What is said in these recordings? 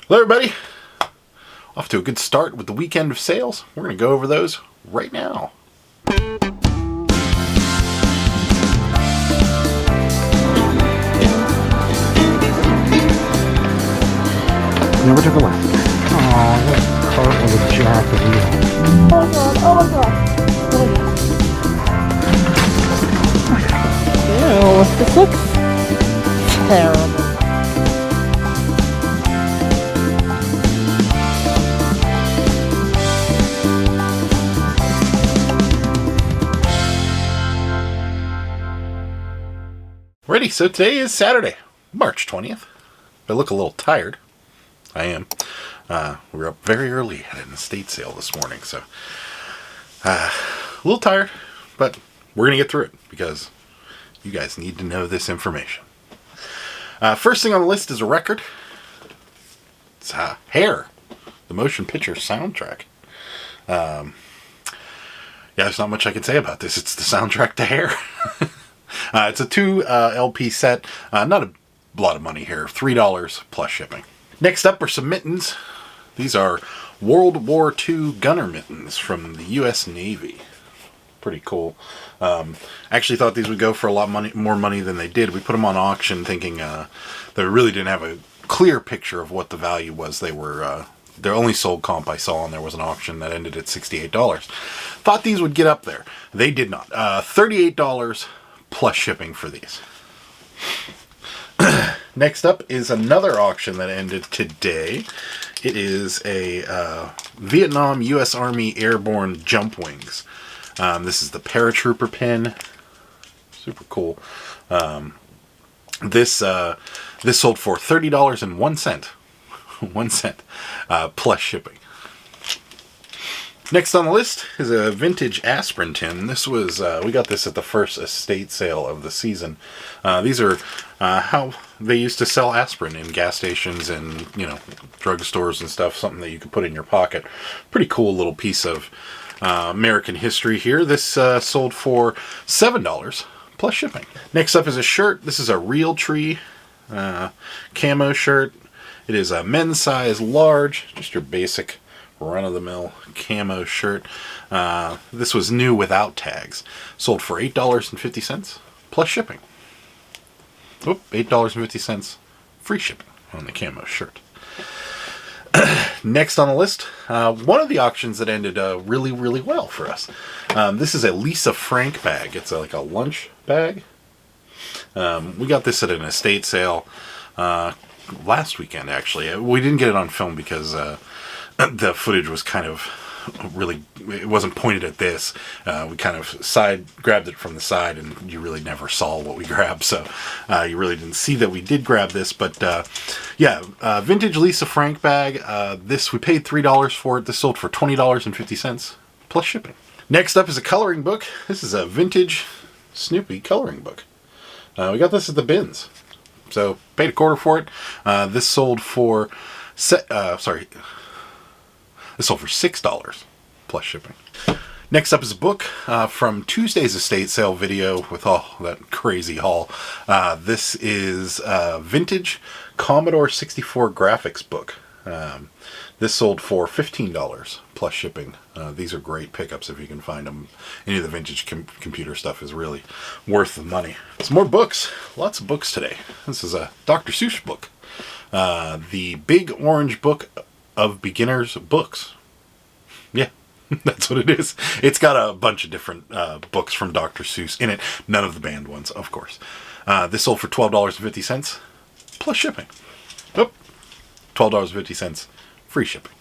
Hello everybody, off to a good start with the weekend of sales. We're going to go over those right now. Never to the left. Oh, that cart with a jack of wheel. Oh god. Ew, this looks terrible. Ready, so today is Saturday, March 20th. I look a little tired. I am. We were up very early at an estate sale this morning, so a little tired, but we're going to get through it because you guys need to know this information. First thing on the list is a record. It's Hair, the motion picture soundtrack. Yeah, there's not much I can say about this. It's the soundtrack to Hair. It's a 2 LP set. Not a lot of money here. $3 plus shipping. Next up are some mittens. These are World War II gunner mittens from the U.S. Navy. Pretty cool. Actually thought these would go for a lot more money than they did. We put them on auction thinking they really didn't have a clear picture of what the value was. They were their only sold comp I saw on there was an auction that ended at $68. Thought these would get up there. They did not. $38 plus shipping for these. Next up is another auction that ended today. It is a Vietnam U.S. Army Airborne Jump Wings. This is the paratrooper pin. Super cool. This sold for $30.01. 1 cent plus shipping. Next on the list is a vintage aspirin tin. This was, we got this at the first estate sale of the season. These are how they used to sell aspirin in gas stations and, drugstores and stuff. Something that you could put in your pocket. Pretty cool little piece of American history here. This sold for $7 plus shipping. Next up is a shirt. This is a Real Tree camo shirt. It is a men's size large, just your basic run-of-the-mill camo shirt. This was new without tags. Sold for $8.50 plus shipping. Oop, $8.50 free shipping on the camo shirt. Next on the list, one of the auctions that ended really, really well for us. This is a Lisa Frank bag. It's like a lunch bag. We got this at an estate sale last weekend, actually. We didn't get it on film because the footage was kind of really, it wasn't pointed at this. We kind of grabbed it from the side, and you really never saw what we grabbed, so you really didn't see that we did grab this. But vintage Lisa Frank bag. This, we paid $3 for it. This sold for $20.50 plus shipping. Next up is a coloring book. This is a vintage Snoopy coloring book. We got this at the bins, so paid $0.25 for it. This sold for This sold for $6 plus shipping. Next up is a book from Tuesday's estate sale video with all that crazy haul. This is a vintage Commodore 64 graphics book. This sold for $15 plus shipping. These are great pickups if you can find them. Any of the vintage computer stuff is really worth the money. Some more books. Lots of books today. This is a Dr. Seuss book. The Big Orange Book of Beginners Books. Yeah, that's what it is. It's got a bunch of different books from Dr. Seuss in it. None of the banned ones, of course. This sold for $12.50 plus shipping. Oh, $12.50 free shipping.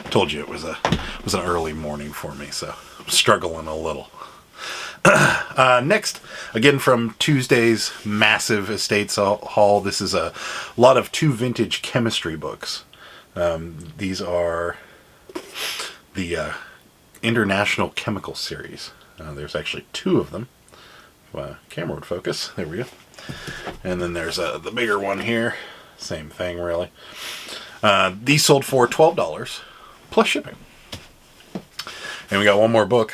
Told you it was an early morning for me, so I'm struggling a little. Next, again from Tuesday's massive estate haul, this is a lot of 2 vintage chemistry books. These are the International Chemical Series. There's actually 2 of them. Camera would focus. There we go. And then there's the bigger one here. Same thing, really. These sold for $12 plus shipping. And we got one more book.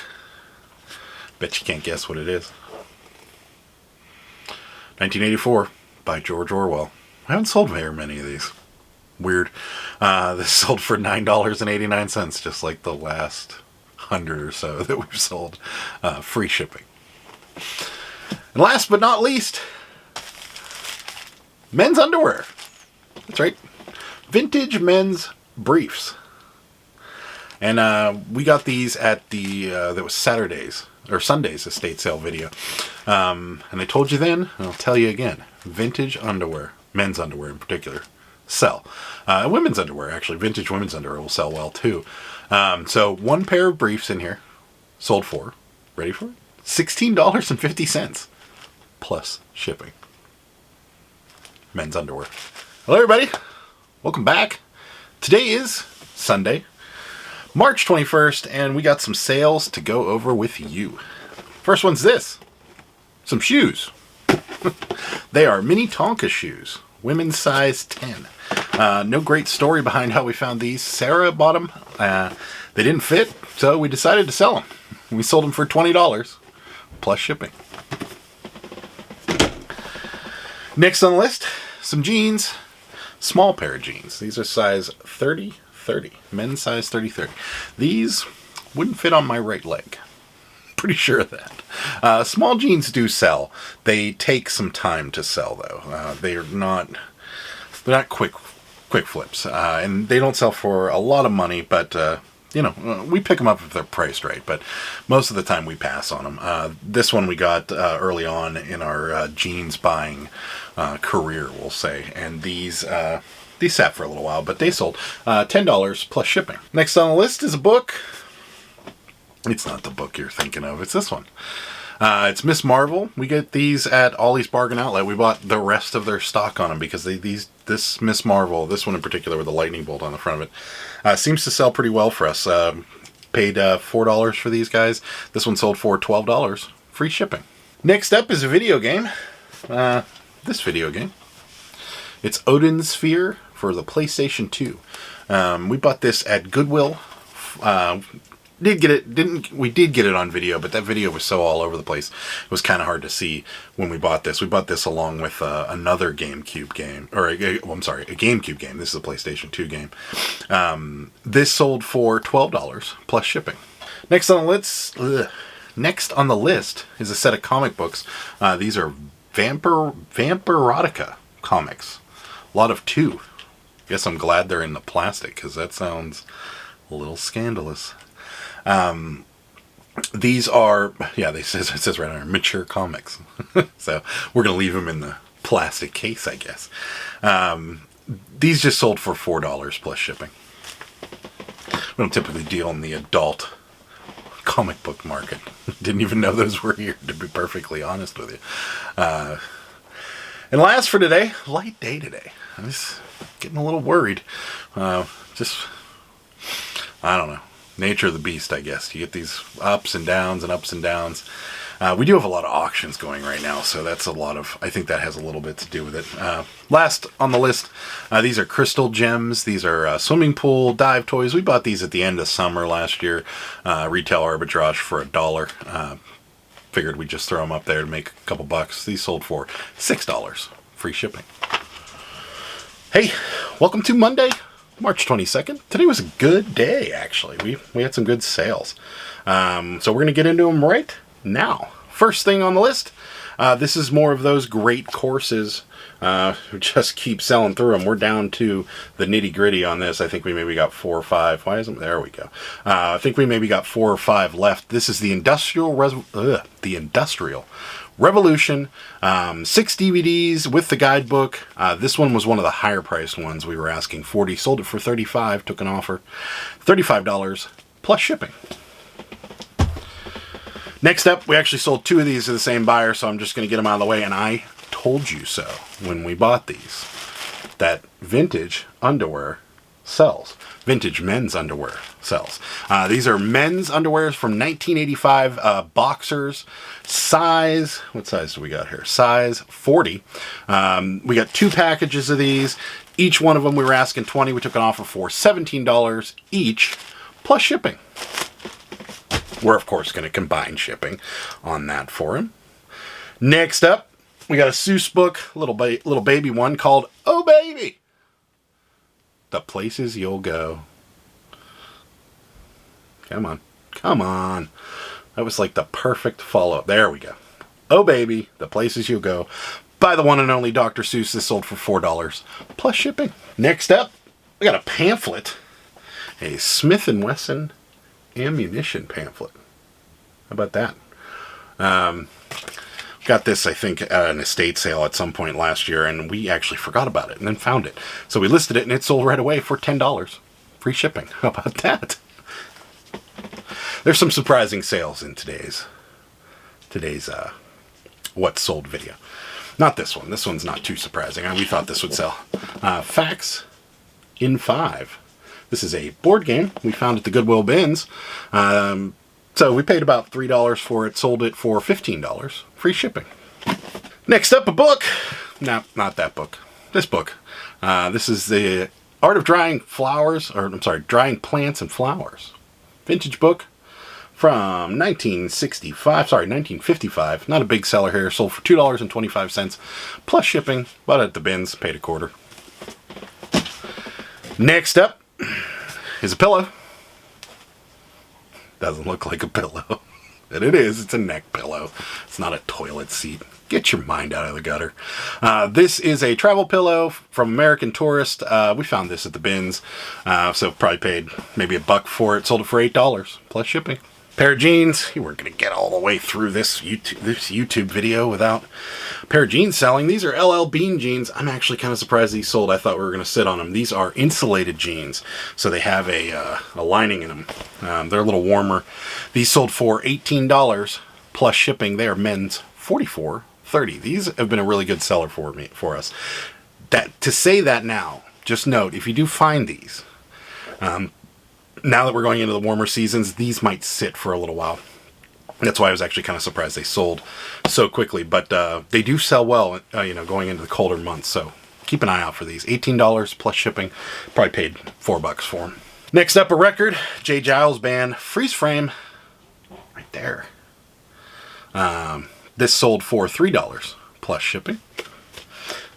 Bet you can't guess what it is. 1984 by George Orwell. I haven't sold very many of these. Weird. This sold for $9.89, just like the last 100 or so that we've sold. Free shipping. And last but not least, men's underwear. That's right. Vintage men's briefs. And we got these at the, that was Sunday's estate sale video. And I told you then, and I'll tell you again, vintage underwear, men's underwear in particular, sell. Women's underwear, actually, vintage women's underwear will sell well too. So one pair of briefs in here sold for, ready for it? $16.50 plus shipping. Men's underwear. Hello everybody, welcome back. Today is Sunday, March 21st, and we got some sales to go over with you. First one's this, some shoes. They are mini Tonka shoes, women's size 10. No great story behind how we found these. Sarah bought them. They didn't fit, so we decided to sell them. We sold them for $20 plus shipping. Next on the list, some jeans. Small pair of jeans. These are size 30-30. Men's size 30-30. These wouldn't fit on my right leg. Pretty sure of that. Small jeans do sell. They take some time to sell, though. They're not quick flips. And they don't sell for a lot of money, but we pick them up if they're priced right, but most of the time we pass on them. This one we got early on in our jeans buying career, we'll say, and these sat for a little while, but they sold $10 plus shipping. Next on the list is a book. It's not the book you're thinking of, it's this one. It's Miss Marvel. We get these at Ollie's Bargain Outlet. We bought the rest of their stock on them because this Miss Marvel, this one in particular with the lightning bolt on the front of it, seems to sell pretty well for us. Paid $4 for these guys. This one sold for $12. Free shipping. Next up is a video game. This video game. It's Odin Sphere for the PlayStation 2. We bought this at Goodwill. We did get it on video, but that video was so all over the place. It was kind of hard to see when we bought this. We bought this along with another GameCube game, or a GameCube game. This is a PlayStation 2 game. This sold for $12 plus shipping. Next on the list is a set of comic books. These are Vampirotica comics. A lot of 2. Guess I'm glad they're in the plastic because that sounds a little scandalous. These are, it says right on here, mature comics. So we're going to leave them in the plastic case, I guess. These just sold for $4 plus shipping. We don't typically deal in the adult comic book market. Didn't even know those were here, to be perfectly honest with you. And last for today, light day today. I'm just getting a little worried. I don't know. Nature of the beast, I guess. You get these ups and downs and ups and downs. We do have a lot of auctions going right now, so I think that has a little bit to do with it. Last on the list, these are crystal gems. These are swimming pool dive toys. We bought these at the end of summer last year. Retail arbitrage for $1. Figured we'd just throw them up there to make a couple bucks. These sold for $6. Free shipping. Hey, welcome to Monday, March 22nd. Today was a good day, actually. We had some good sales. So we're going to get into them right now. First thing on the list, this is more of those great courses. We just keep selling through them. We're down to the nitty gritty on this. I think we maybe got 4 or 5. Why isn't there we go? I think we maybe got 4 or 5 left. This is the Industrial Revolution, 6 DVDs with the guidebook. This one was one of the higher priced ones. We were asking $40, sold it for $35, took an offer. $35 plus shipping. Next up, we actually sold 2 of these to the same buyer, so I'm just going to get them out of the way. And I told you so when we bought these, that vintage underwear sells. Vintage men's underwear sells. These are men's underwears from 1985, boxers, size, what size do we got here? Size 40. We got 2 packages of these. Each one of them we were asking $20. We took an offer for $17 each, plus shipping. We're, of course, going to combine shipping on that for him. Next up, we got a Seuss book, little baby one called Oh Baby. the places you'll go. Come on. Come on. That was like the perfect follow-up. There we go. Oh, baby, the places you'll go. By the one and only Dr. Seuss. This sold for $4 plus shipping. Next up, we got a pamphlet. A Smith & Wesson ammunition pamphlet. How about that? Got this, I think, at an estate sale at some point last year, and we actually forgot about it and then found it. So we listed it, and it sold right away for $10. Free shipping. How about that? There's some surprising sales in today's What's Sold video. Not this one. This one's not too surprising. We thought this would sell. Facts in 5. This is a board game we found at the Goodwill bins. So we paid about $3 for it, sold it for $15. Free shipping. Next up, a book. No, not that book. This book. This is the Art of Drying Flowers, or I'm sorry, Drying Plants and Flowers. Vintage book from 1955. Not a big seller here. Sold for $2.25 plus shipping. Bought it at the bins. Paid $0.25. Next up is a pillow. Doesn't look like a pillow. And it is. It's a neck pillow. It's not a toilet seat. Get your mind out of the gutter. This is a travel pillow from American Tourist. We found this at the bins. So probably paid maybe $1 for it. Sold it for $8 plus shipping. Pair of jeans. You weren't going to get all the way through this YouTube video without a pair of jeans selling. These are LL Bean jeans. I'm actually kind of surprised these sold. I thought we were going to sit on them. These are insulated jeans, so they have a lining in them. They're a little warmer. These sold for $18 plus shipping. They are men's $44.30. These have been a really good seller for us. To say that now, just note, if you do find these, now that we're going into the warmer seasons, these might sit for a little while. That's why I was actually kind of surprised they sold so quickly. But they do sell well, going into the colder months. So keep an eye out for these. $18 plus shipping. Probably paid $4 for them. Next up, a record. J. Giles Band. Freeze Frame. Right there. This sold for $3 plus shipping.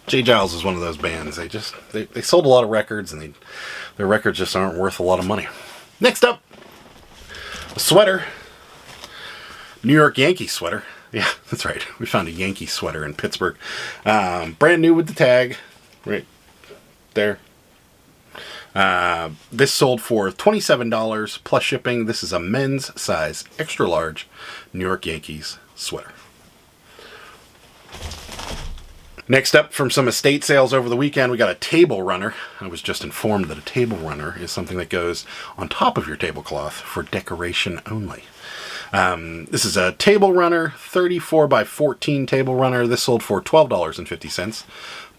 J. Giles is one of those bands. They sold a lot of records, and their records just aren't worth a lot of money. Next up, a sweater. New York Yankees sweater. Yeah, that's right. We found a Yankee sweater in Pittsburgh. Brand new with the tag. Right there. This sold for $27 plus shipping. This is a men's size extra large New York Yankees sweater. Next up, from some estate sales over the weekend, we got a table runner. I was just informed that a table runner is something that goes on top of your tablecloth for decoration only. This is a table runner, 34 by 14 table runner. This sold for $12.50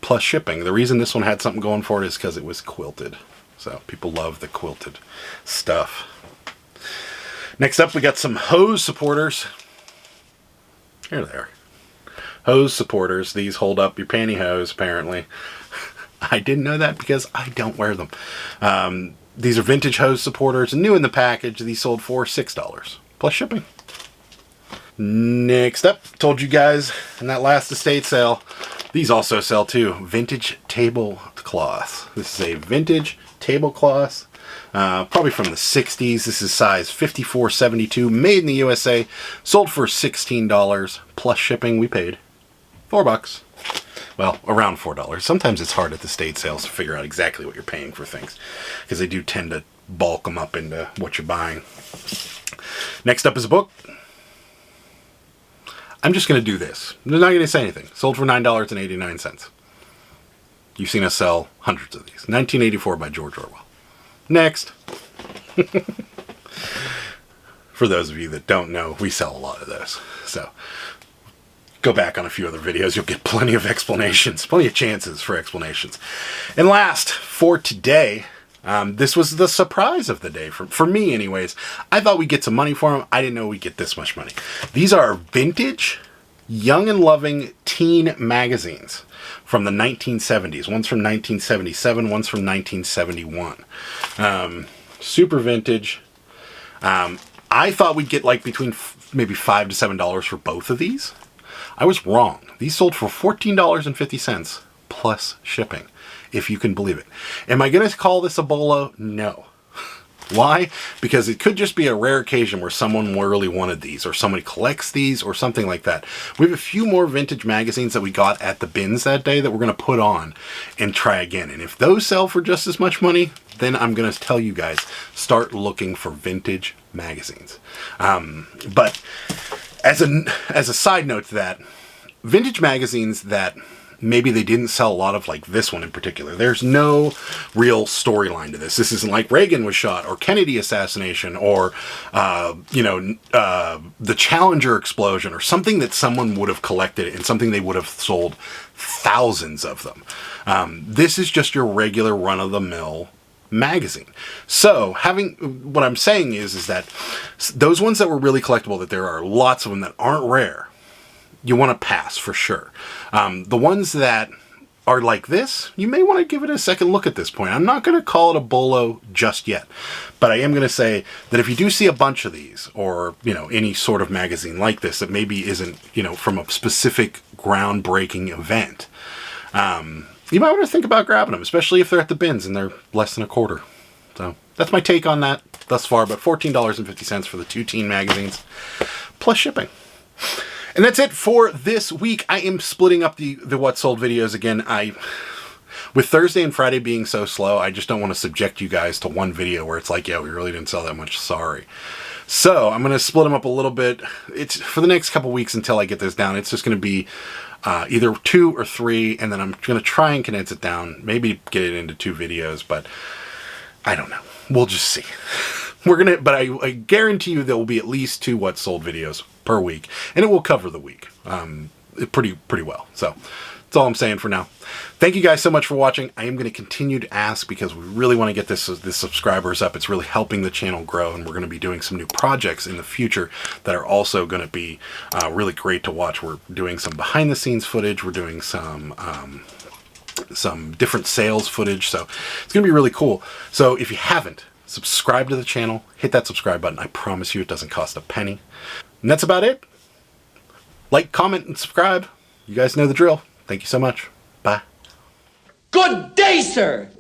plus shipping. The reason this one had something going for it is because it was quilted. So people love the quilted stuff. Next up, we got some hose supporters. Here they are. Hose supporters. These hold up your pantyhose, apparently. I didn't know that because I don't wear them. These are vintage hose supporters, new in the package. These sold for $6 plus shipping. Next up, told you guys in that last estate sale, these also sell too. Vintage tablecloth. This is a vintage tablecloth, probably from the 60s. This is size 54-72, made in the USA. Sold for $16 plus shipping. We paid $4. Well, around $4. Sometimes it's hard at the estate sales to figure out exactly what you're paying for things, because they do tend to bulk them up into what you're buying. Next up is a book. I'm just going to do this. I'm not going to say anything. Sold for $9.89. You've seen us sell hundreds of these. 1984 by George Orwell. Next. For those of you that don't know, we sell a lot of those. So go back on a few other videos. You'll get plenty of explanations, plenty of chances for explanations. And last, for today, this was the surprise of the day, for me anyways. I thought we'd get some money for them. I didn't know we'd get this much money. These are vintage, young and loving teen magazines from the 1970s. One's from 1977, one's from 1971. Super vintage. I thought we'd get like between maybe $5 to $7 for both of these. I was wrong. These sold for $14.50 plus shipping. if you can believe it. Am I going to call this a bolo? No. Why? Because it could just be a rare occasion where someone really wanted these, or somebody collects these, or something like that. We have a few more vintage magazines that we got at the bins that day that we're going to put on and try again. And if those sell for just as much money, then I'm going to tell you guys, start looking for vintage magazines. But as a side note to that, vintage magazines that maybe they didn't sell a lot of, like this one in particular. There's no real storyline to this. This isn't like Reagan was shot, or Kennedy assassination, or, the Challenger explosion, or something that someone would have collected and something they would have sold thousands of them. This is just your regular run-of-the-mill magazine. So what I'm saying is that those ones that were really collectible, that there are lots of them that aren't rare, you want to pass for sure. The ones that are like this, you may want to give it a second look at this point. I'm not going to call it a bolo just yet, but I am going to say that if you do see a bunch of these, or, any sort of magazine like this that maybe isn't, from a specific groundbreaking event, you might want to think about grabbing them, especially if they're at the bins and they're less than a quarter. So that's my take on that thus far, but $14.50 for the 2 teen magazines, plus shipping. And that's it for this week. I am splitting up the what sold videos again. With Thursday and Friday being so slow, I just don't want to subject you guys to one video where it's like, yeah, we really didn't sell that much, sorry. So I'm going to split them up a little bit. It's for the next couple weeks until I get this down. It's just going to be either 2 or 3, and then I'm going to try and condense it down, maybe get it into 2 videos, but I don't know. We'll just see. But I guarantee you there will be at least 2 what sold videos per week, and it will cover the week pretty well. So that's all I'm saying for now. Thank you guys so much for watching. I am going to continue to ask because we really want to get this subscribers up. It's really helping the channel grow, and we're going to be doing some new projects in the future that are also going to be really great to watch. We're doing some behind the scenes footage. We're doing some different sales footage. So it's going to be really cool. So if you haven't, subscribe to the channel, hit that subscribe button. I promise you it doesn't cost a penny. And that's about it. Like, comment, and subscribe. You guys know the drill. Thank you so much. Bye. Good day, sir!